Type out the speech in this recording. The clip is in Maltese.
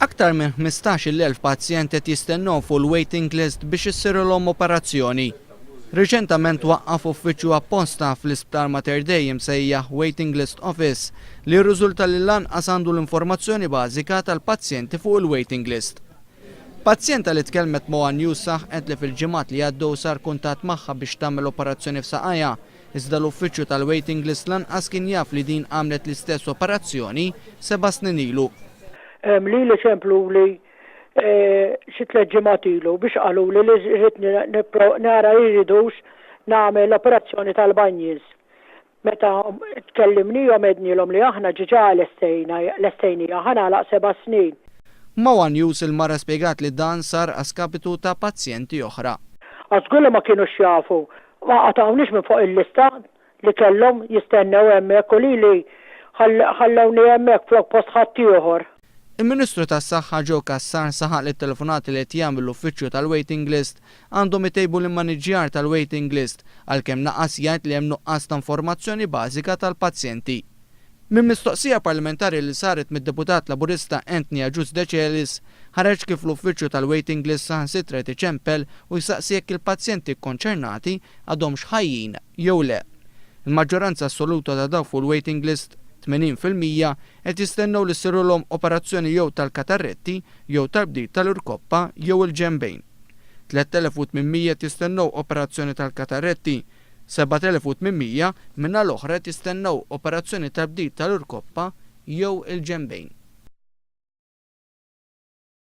Aktar minn 15,000 pazjent qed jistennew fuq il-waiting list biex issirulhom operazzjoni. Riċentament waqqaf uffiċċju apposta fl-Isptar Mater Dei msejjaħ Waiting List Office li rriżulta li lanqas għandu l-informazzjoni bażika tal-pazjenti fuq il-waiting list. Pazjenta li tkellmet ma' News saħqet li fil-ġimgħat li għaddew sar kuntatt magħha biex tagħmel operazzjoni f'saqajja, iżda l-uffiċċju tal-waiting list lanqas kien jaf li din għamlet l-istess operazzjoni 7 snin ilu. Li ċemplu li xi 3 ġimgħat ilu biex qalu li rrid nara jridux nagħmel l-operazzjoni tal-banjiż. Meta tkellimnihom ednilhom li aħna ġiġa lestejnija ħanagħlaq 7 snin. Ma' News il-mara spjegat li dan sar għaskapitu ta' pazjenti oħra. Għazgulli ma kienu xjafu, ma għatawniex minn fuq il-lista li kellhom jistennew hemmhekk u li ħallewni hemmhekk flok post ħadd ieħor. Il-Ministru tas-Saħħa Joe Cassar saħaq li t-telefonati li qed jagħmel l-uffiċċju tal-waiting list għandhom itejbu l-maniġġjar tal-waiting list għalkemm naqas jgħid li hemm nuqqas ta' informazzjoni bażika tal-pazjenti. Min mistoqsija parlamentari li saret mid-deputat Laburista Anthony Agius De Celis ħareġ kif l-uffiċċju tal-waiting list saħansitra tiċempel u jsaqsi jekk il-pazjenti konċernati għadhomx ħajjin jew le. Il-maġġoranza assoluta ta' dawk fuq il-waiting list 80% qed jistennew li ssirulhom operazzjoni jew tal-katarretti jew tal-bdil tal-irkoppa jew il-ġembejn. 3,800 jistennew operazzjoni tal-katarretti, 7,800 minna l-oħra jistennew operazzjoni tal-bdil tal-irkoppa jew il-ġembejn.